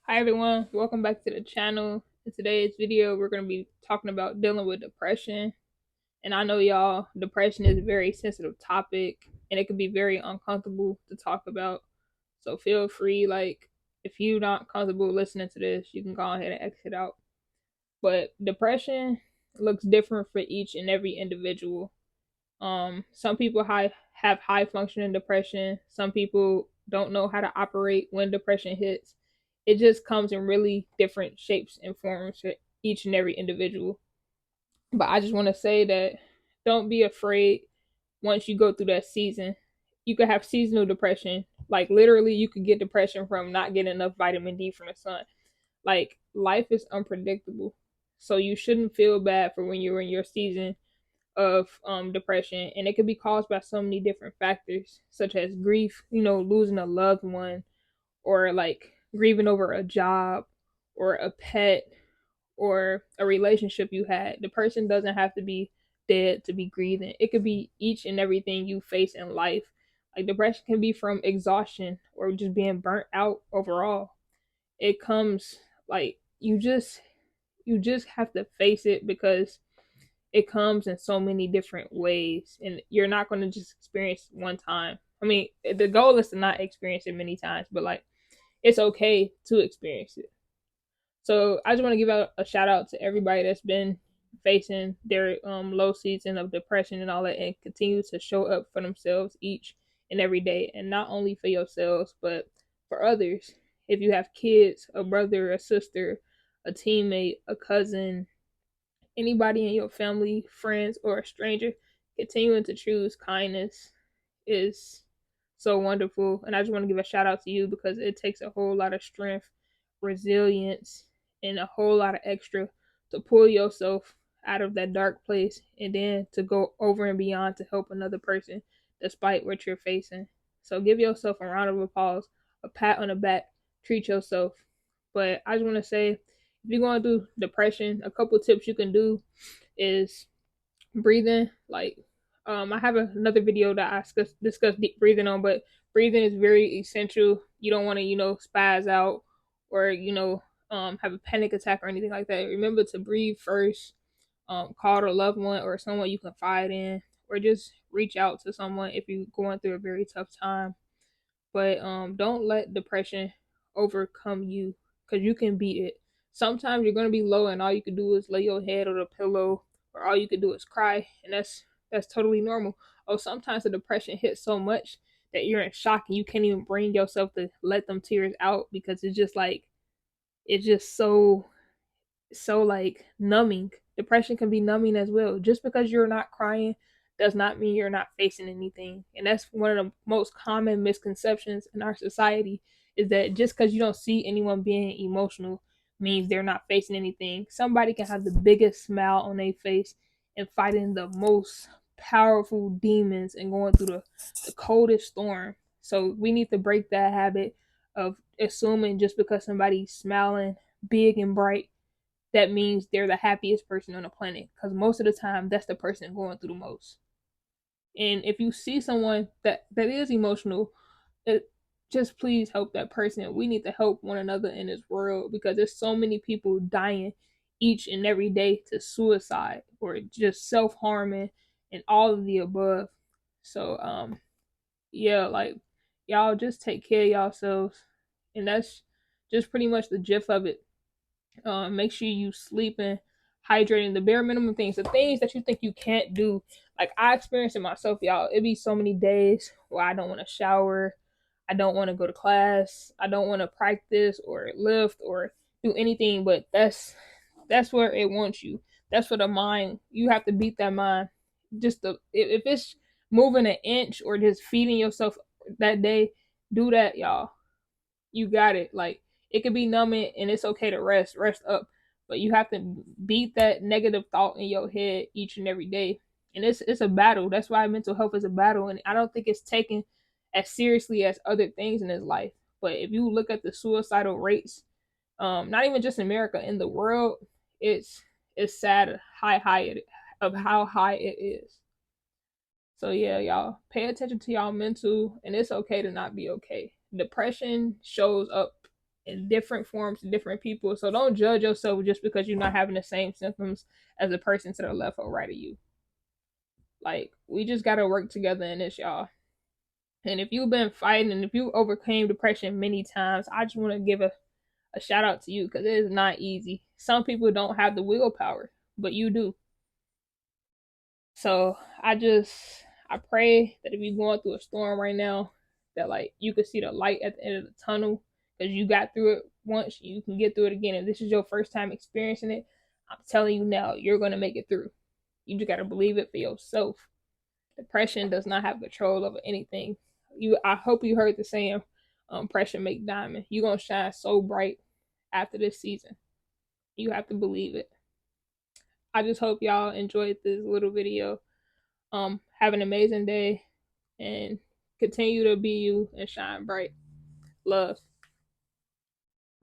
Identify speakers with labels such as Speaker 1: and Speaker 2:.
Speaker 1: Hi everyone, welcome back to the channel. In today's video, we're going to be talking about dealing with depression. And I know y'all, depression is a very sensitive topic and it can be very uncomfortable to talk about. So feel free, if you're not comfortable listening to this, you can go ahead and exit out. But depression looks different for each and every individual. Some people have high functioning depression. Some people don't know how to operate when depression hits. It just comes in really different shapes and forms for each and every individual. But I just want to say that don't be afraid once you go through that season. You could have seasonal depression. Like literally, you could get depression from not getting enough vitamin D from the sun. Like life is unpredictable. So you shouldn't feel bad for when you're in your season of depression, and it could be caused by so many different factors, such as grief, losing a loved one, or like grieving over a job, or a pet, or a relationship you had. The person doesn't have to be dead to be grieving. It could be each and everything you face in life. Like depression can be from exhaustion or just being burnt out overall. It comes like you just have to face it because it comes in so many different ways and you're not going to just experience it one time. I mean, the goal is to not experience it many times, but like it's okay to experience it. So I just want to give out a shout out to everybody that's been facing their low season of depression and all that, and continue to show up for themselves each and every day, and not only for yourselves but for others. If you have kids, a brother, a sister, a teammate, a cousin, anybody in your family, friends, or a stranger, continuing to choose kindness is so wonderful. And I just want to give a shout out to you because it takes a whole lot of strength, resilience, and a whole lot of extra to pull yourself out of that dark place and then to go over and beyond to help another person despite what you're facing. So give yourself a round of applause, a pat on the back, treat yourself. But I just want to say, if you're going through depression, a couple tips you can do is breathing. I have another video that I discuss deep breathing on, but breathing is very essential. You don't want to, spaz out or have a panic attack or anything like that. Remember to breathe first. Call a loved one or someone you confide in, or just reach out to someone if you're going through a very tough time. But don't let depression overcome you, because you can beat it. Sometimes you're gonna be low and all you can do is lay your head on a pillow, or all you can do is cry, and that's totally normal. Or sometimes the depression hits so much that you're in shock and you can't even bring yourself to let them tears out because it's just so like numbing. Depression can be numbing as well. Just because you're not crying does not mean you're not facing anything. And that's one of the most common misconceptions in our society, is that just because you don't see anyone being emotional means they're not facing anything. Somebody can have the biggest smile on their face and fighting the most powerful demons and going through the coldest storm. So we need to break that habit of assuming just because somebody's smiling big and bright that means they're the happiest person on the planet, because most of the time that's the person going through the most. And if you see someone that is emotional, it, just please help that person. We need to help one another in this world because there's so many people dying each and every day to suicide or just self-harming and all of the above. So yeah, like y'all just take care of yourselves, and that's just pretty much the gist of it. Make sure you sleeping, hydrating, the bare minimum things, the things that you think you can't do. Like I experienced it myself, y'all. It be so many days where I don't want to shower, I don't want to go to class, I don't want to practice or lift or do anything. But that's where it wants you. That's for the mind. You have to beat that mind. Just if it's moving an inch or just feeding yourself that day, do that, y'all. You got it. Like it could be numbing and it's okay to rest up, but you have to beat that negative thought in your head each and every day. And it's a battle. That's why mental health is a battle, and I don't think it's taken as seriously as other things in his life. But if you look at the suicidal rates, not even just in America, in the world, it's it's sad high of how high it is. So yeah, y'all pay attention to y'all mental, and it's okay to not be okay. Depression shows up in different forms to different people. So don't judge yourself just because you're not having the same symptoms as the person to the left or right of you. Like, we just gotta work together in this, y'all. And if you've been fighting and if you overcame depression many times, I just want to give a shout out to you because it is not easy. Some people don't have the willpower, but you do. So I pray that if you're going through a storm right now, that like you can see the light at the end of the tunnel because you got through it once, you can get through it again. If this is your first time experiencing it, I'm telling you now, you're gonna make it through. You just gotta believe it for yourself. Depression does not have control over anything. I hope you heard the saying, "Pressure make diamond." You're gonna shine so bright after this season. You have to believe it. I just hope y'all enjoyed this little video. Have an amazing day and continue to be you and shine bright. Love.